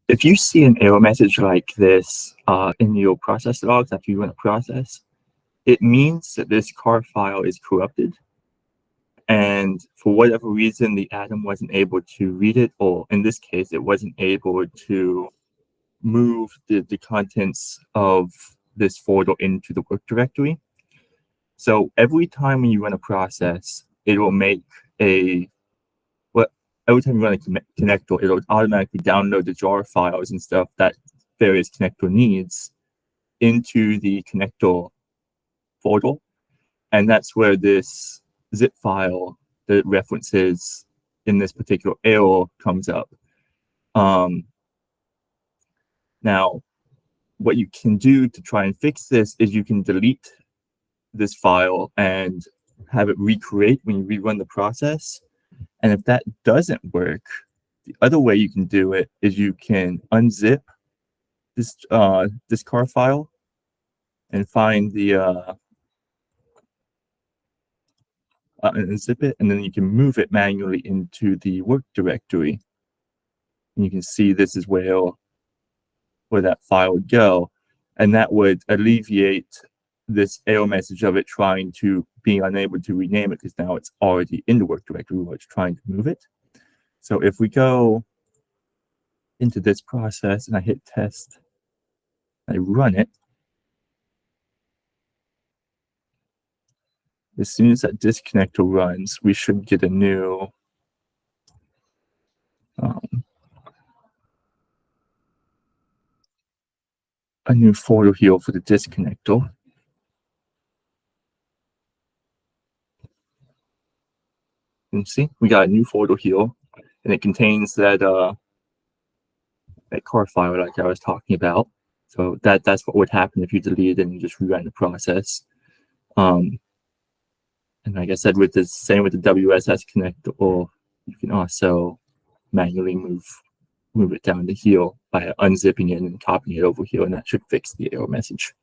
If you see an error message like this in your process logs after you run a process, it means that this car file is corrupted. And for whatever reason, the atom wasn't able to read it, or in this case, it wasn't able to move the contents of this folder into the work directory. So every time when you run a process, it will make every time you run a connector, it'll automatically download the jar files and stuff that various connector needs into the connector folder. And that's where this zip file that references in this particular error comes up. Now, what you can do to try and fix this is you can delete this file and have it recreate when you rerun the process. And if that doesn't work, the other way you can do it is you can unzip this this car file and find the unzip it, and then you can move it manually into the work directory. And you can see this is where that file would go, and that would alleviate this error message of it trying to be unable to rename it, because now it's already in the work directory where it's trying to move it. So if we go into this process and I hit test, I run it, as soon as that disconnector runs, we should get a new folder here for the disconnector. You can see we got a new folder here, and it contains that car file like I was talking about. So that's what would happen if you deleted it and you just reran the process. And like I said, with the same with the WSS connector, or you can also manually move it down to here by unzipping it and copying it over here, and that should fix the error message.